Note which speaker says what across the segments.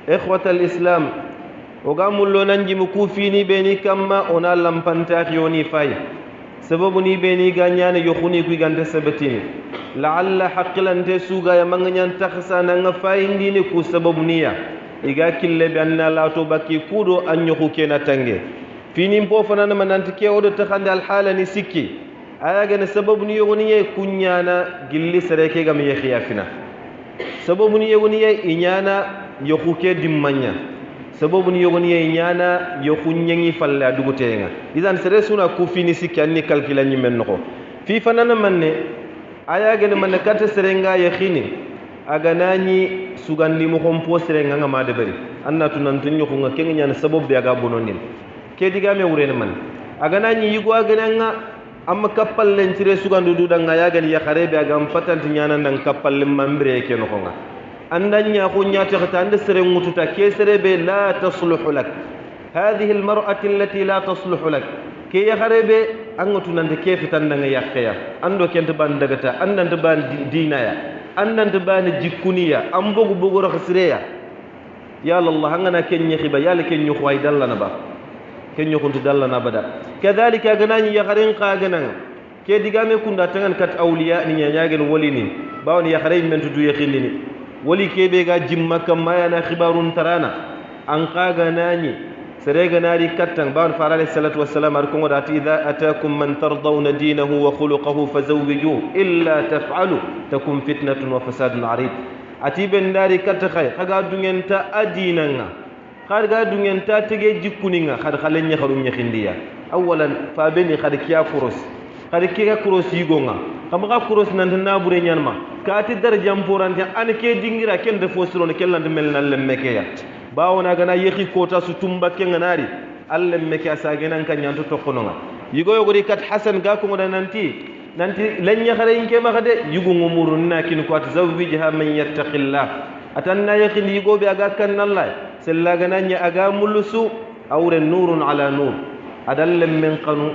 Speaker 1: ikhwatal islam o ga mullo nanji mu kufini beni kamma ona lampanta yoni fay sababu ni beni ganyane yokhuni ku gante sabatini la'alla haqilante suga ya manganyan takhsana nga fayindi ni ku sababu niya iga kille be anna la to bakki kudo an yoku kena tange fini mpo fanana mananti ke odo takhande al halani sikki aya gane sababu ni yogoni ye kunyana gilli sereke gam ye khiyafina sababu ni yogoni ye inyana yoku ke dimmanya sababu ni yogoni ye inyana yoku nyengi falla dugutenga idan sere suna ku fini sikki anni kalkila nyimen noko fi fanana manne aya gane manne kata serenga ye khini aganani sugandi mo kompo serenga ngama de bari anna tunantun yoku nga kenga nyana sababu be aga bononin ke diga me wurene man aganani yigo agananga amma kappal len tire sugandu dudanga yagani ya kharebe agam patanti nyana ndan kappal len mambre ke no konga andanya ko nyata khata ande sere ngututa ke serebe la tasluhu lak hadhihi almar'ati allati la tasluhu lak ke ya kharebe angatu nande ke fitandanga yakkeya ando kente ban dagata andante ban dinaya andante ban jikuniya ambogu bogo rakhsireya ya allah hangana kenye khiba yalla kenyu khway dallana ba kenyo kuntu dallana bada kadhalika ganani ya garin qaganan ke digame kunda tangan kat awliya ni nyaagel walini bawni ya garin men tudu yakhindini wali ke be ga jimma kam mayana khibarun tarana an qaganani serega nari kattan bawn farale salatu wassalam ar ko dati idha ataakum man tardawna dinahu wa khuluquhu fazawwijuhu illa taf'alu takun fitnatun wa fasadun arid atiben nari katta khay kaga dungenta adinanga خارجا دنيا تاتجي جكونينا خار خلني خارون يخنديا أولا فابني خار كيا كروس خار كيا كروس يجونا كم خا كروس نندنا بورينيان ما كاتي درجام بوران تيا أنا كي دينغرا كين دفوسرون كين لاند ملنا لمكيا باونا غنا يخي كوتا سوتومبا كين ناري لمكيا ساجنا كان يانتو تقولنا يجو يقولي كات حسن غاكم ولا nanti lanya khare inke ma khade yugo ngumurunna kin ko atazawwijha man yattaqillah atanna yakhini yugo be aga kan Allah sella gananya aga mulusu awre nurun ala nur adallem min qanu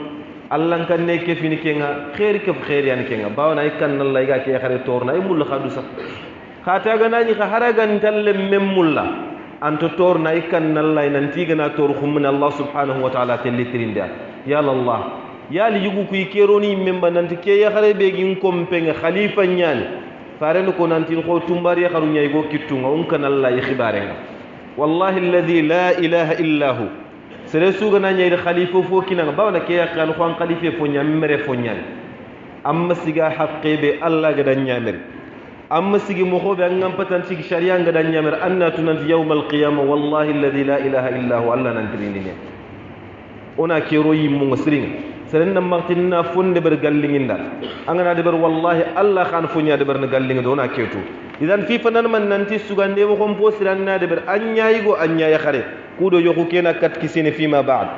Speaker 1: Allah kan ne ke fini kenga khair ke khair yani kenga bawana ikan Allah ga ke khare torna ay mul khadu sa khata ganani kharagan tallem mem mulla anto torna ikan Allah nanti gana tor khumna Allah subhanahu wa ta'ala telitrinda ya Allah yali yugu kuy keroni memba nanti ke ya khare be gin kompenga khalifa nyani farelu ko nanti ko tumbar ya kharu nyay go kittunga on kan Allah yi khibarenga wallahi alladhi la ilaha illa hu sere suga na nyay khalifa fo kinanga bawna ke ya kan ko khalifa fo nyamere fo nyani amma siga haqqe be Allah ga dan nyamere amma sigi mo khobe ngam patan sigi sharia ga dan nyamere anna tunanti yawmal qiyamah wallahi alladhi la ilaha illa hu Allah nan tirini ona kero yimmo ngasiringa seren martinna fonde ber gallinginda angana de ber wallahi allah khan funya de ber na gallinga dona ketu idan fi fanan man nanti sugande mo kom posiranna de ber anyaayi go anyaaya khare kudo yoku kena kat kisine fi ma ba'd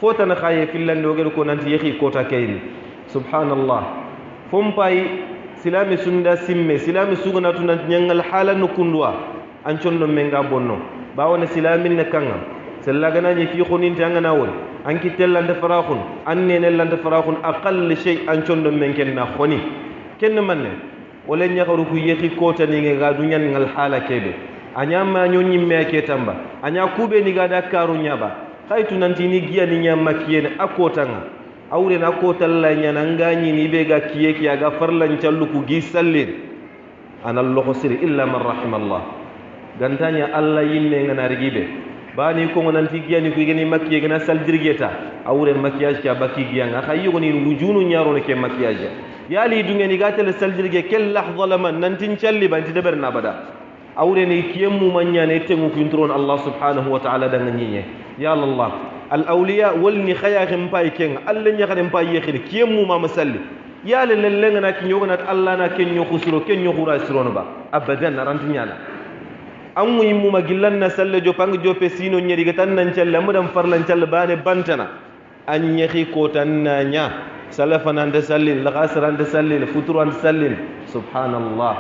Speaker 1: fotana khaye fillan do gel ko nanti yakhi kota kayri subhanallah fompai silami sunda simme silami sugana tunan nyangal halan kundwa an chondo menga bonno bawona silamin ne kanga سلاغنا ني في خونين تانغنا ول انكي تلانده فراخون اني نلانده فراخون اقل شيء ان چوندو منكن نا خوني كين من ولا نياخرو كو يخي كوتا ني غا دو نيان نgal حالا كيبه انيا ما نيو ني ميكي تامبا انيا كوبي ني غا داكارو نيابا خايتو نانتي ني غيا ني نيام ماكيين اكوتanga awre na kotal la nyana ngani ni be ga kiyeki aga farlan calluku gi sallin anallahu sir illa man rahimallah gantanya allah yinne ngana rigibe bani ko nanti giyani ko gani makkiye gana sal dirgeta awre makkiyage ka bakki giyanga khayyo ni wujunu nyaro ne ke makkiyage yali dungeni gatel sal dirge kel lahza laman nanti challi banti deber na bada awre ne kiyemu manya ne temu kintron Allah subhanahu wa ta'ala dan nyiye ya Allah al awliya wal ni khayakh mpay ken alla nya khade mpay yekhir kiyemu ma masalli yali lellenga na kinyo na Allah na kenyo khusuro kenyo khura sirono ba abadan ranti nyala amu yimu magillan na salle jo pang jo pe sino nyeri gatan nan challe mudam farlan challe bane bantana an nyahi ko tan nya salafan ande sallin la khasran ande sallin futuru ande sallin subhanallah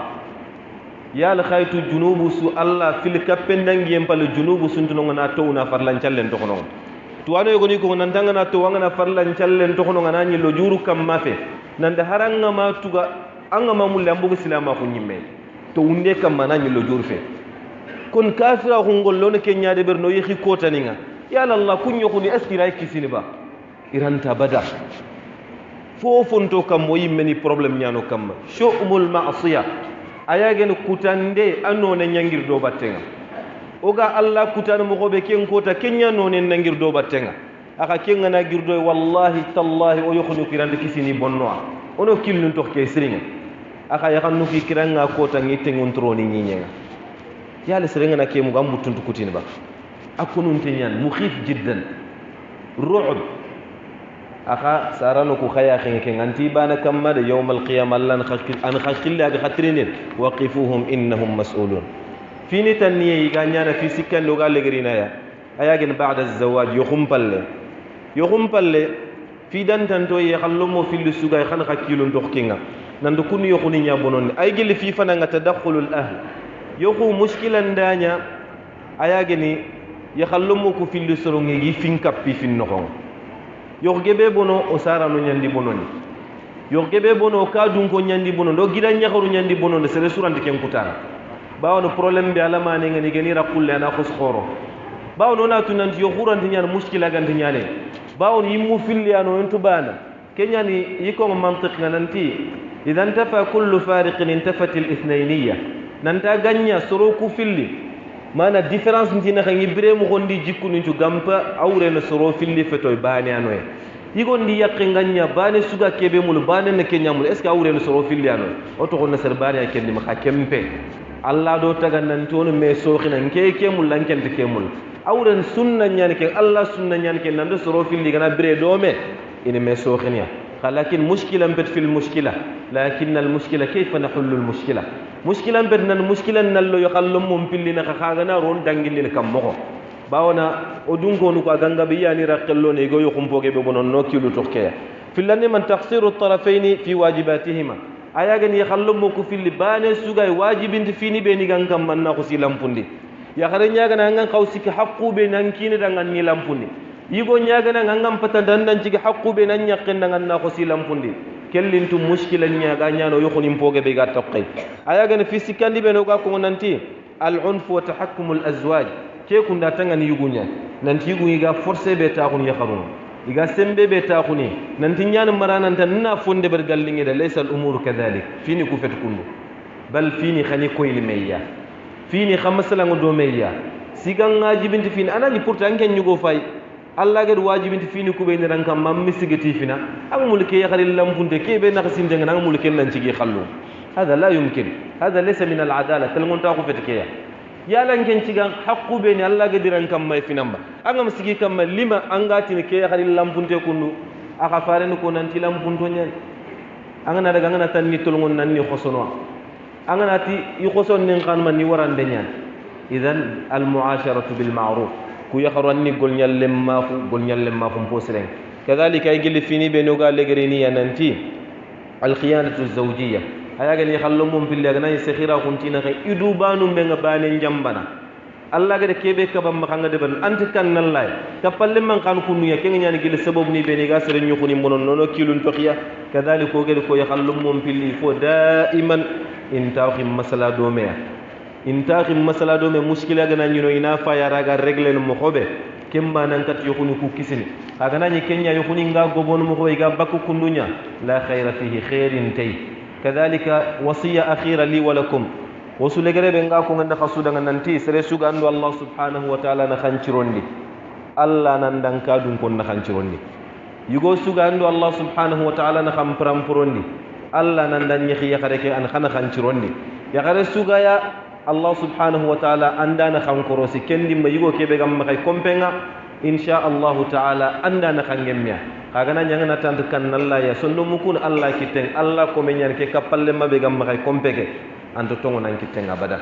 Speaker 1: ya la khaytu junubu su Allah fil kappen dangi empal junubu suntuno ngana tawna farlan challe to kono to ano yogoni ko nan tangana to wangana farlan challe to kono ngana nyi lo juru kam mafe nan da haranga ma tuga anga ma mulle ambugo silama ko nyimme to unde kam mananyi lo juru fe kon kafira hungollo ne kenya de berno yehi kotaninga ya Allah kunyo kuni askira kisini ba iranta bada fofonto kam mo yimmeni problème nyano kam shu'umul ma'siya ayagen kutande anone nyangir do battenga oga Allah kutana mo gobe ken kota kenya none nangir do battenga aka kenga na girdo wallahi tallahi o yokhnu kirande kisini bonno ono kilnun to ke sringa aka yakannu ki kiranga kota ngite ngontroni nyinyenga yalla sringa na ke mu gam mutuntu kutini ba akunun tenyan mukhif jiddan ru'b aka sarano ku khaya khenke nganti bana kamma de yawmal qiyamah lan an khashilla ga khatrinin waqifuhum innahum mas'ulun fini tanniye ganyana fi sikkan do galle gerina ya ayagen ba'da az-zawaj yukhum palle fi dan tanto ye khallumo fil sugay khan khakilun dokkinga nandu kun yokhuni nya bonon ay gel fi fana nga tadakhulul ahl yokhu mushkilan danya ayageni ya khallumo ku fil sorongi gi fin kappi fin nokon gebe bono o sara no nyandi bononi gebe bono ka dun ko nyandi bono do gidan nyakharu nyandi bono de sere surante ken kutara bawono problème bi alama ne ngani gani rakulle ana khos khoro bawono na tunanti yo khurante nyana mushkila ganti nyane bawono yimu filiano entu bana kenyani yiko mantiq nanti idan tafa kullu fariqin intafat al-ithnayniyya nanta ganya soroku filli mana différence ntina khangi biremu gondi jikunu tu gampa awre na soro filli fetoy bani anoy yigondi yakke nganya bani suga kebe mul bani na kenya mul est ce awre na soro filli anoy oto ko na ser bani akendi ma kempe Allah do taga nan tono me sokhina nke mul lankente kemul awren sunna nyani ke Allah sunna nyani ke nan do soro filli gana bire do me ina me sokhina لكن مشكلة بد في المشكلة لكن المشكلة كيف نحل المشكلة مشكلة بدنا المشكلة نلو يخلم ممبلنا خاغنا رون دانغين كم مخو باونا ودونكو نكو غانغا بياني رقلو نيغو يخم بوغي بونو نوكيلو توكيا في لاني من تقصير الطرفين في واجباتهما ayagan يخلم مكو في لبان سوغاي واجبين فيني بيني غانغام من نكو سي لامبوندي يا خاري نياغا نانغان خاوسيك حقو بينان كيني دانغان ني لامبوندي yigo ñagana ngam pata dandan cigi haqqube nan ñakken dangan na ko silam pundi kellintu mushkila ñaga ñano yokhoni mpoge be ga tokkay ayaga fi sikandi be no ga ko nanti al unf wa tahakkum al azwaj ke kunda tangani yugunya nanti yugu ga forcer be ta khun yakharun iga sembe be ta khuni nanti ñan marana tan na fonde ber gallingi de laysa al umur kadhalik fini ku fet kundu bal fini khani koyli meya fini khamasala ngo do meya siganga jibinti fini anani pourtant ken ñugo fay Allah gad wajibinti fini kube ni rankam mam misigati fina ang mulke ya khalil lampunte kebe nak sinde ngana mulke nan cigi khallu hada la yumkin hada laysa min al adala kalngon ta ko fetkeya yala ngen ciga haqqu be ni Allah gad rankam may finamba angam sigi kam lima angati ni ke ya khalil lampunte kunu aka faren ko nan ti lampunto nyen angana daga ngana tan ni tolngon nan ni khosono angana ti yi khoson ni kan man ni warande nyan idan al muasharatu bil ma'ruf ku yakharanni gol nyallem ma fu posren kadhalika ay gel fini be no gal legrini yananti al khiyanatu zawjiyya ayaga ni khallum mum fil lagna sakhira kuntina kay idu banu be nga bane njambana Allah ga de kebe ka bam khanga de ban anti kan nallay ka palle man kan kunu ya kenga nyani gel sabab ni be ni ga sere ñu khuni monon nono kilun toxiya kadhalika ko gel ko yakhallum mum fil fo daiman intaqim masala do meya intaxim masala do me muskila gana ñino ina fa yaraga régler mo xobe kemba nan kat yokhuni ku kisini aga nani kenya yokhuni nga gobon mo xoy ga bakku kundunya la khayra fihi khairin tay kadhalika wasiya akhira li wa lakum wasule garebe nga ko nganda khasuda nanti sere suga andu Allah subhanahu wa ta'ala na khancirondi Allah nan dan kadun kon na khancirondi yugo suga andu Allah subhanahu wa ta'ala na kham prampurondi Allah nan dan nyi yakhare ke an khana khancirondi yakhare suga ya Allah subhanahu wa ta'ala andana khankorosi kendi ma yigo kebe gam makay kompenga insha Allah ta'ala andana khangemmya kagana nyangana tant kan Allah ya sonno mukun Allah kiteng Allah ko menyan ke kapalle mabe gam makay kompeke anto tongo nan kiteng abada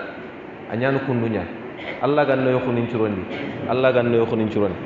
Speaker 1: anyan kundunya Allah ganno yo khunin churondi Allah ganno yo khunin churondi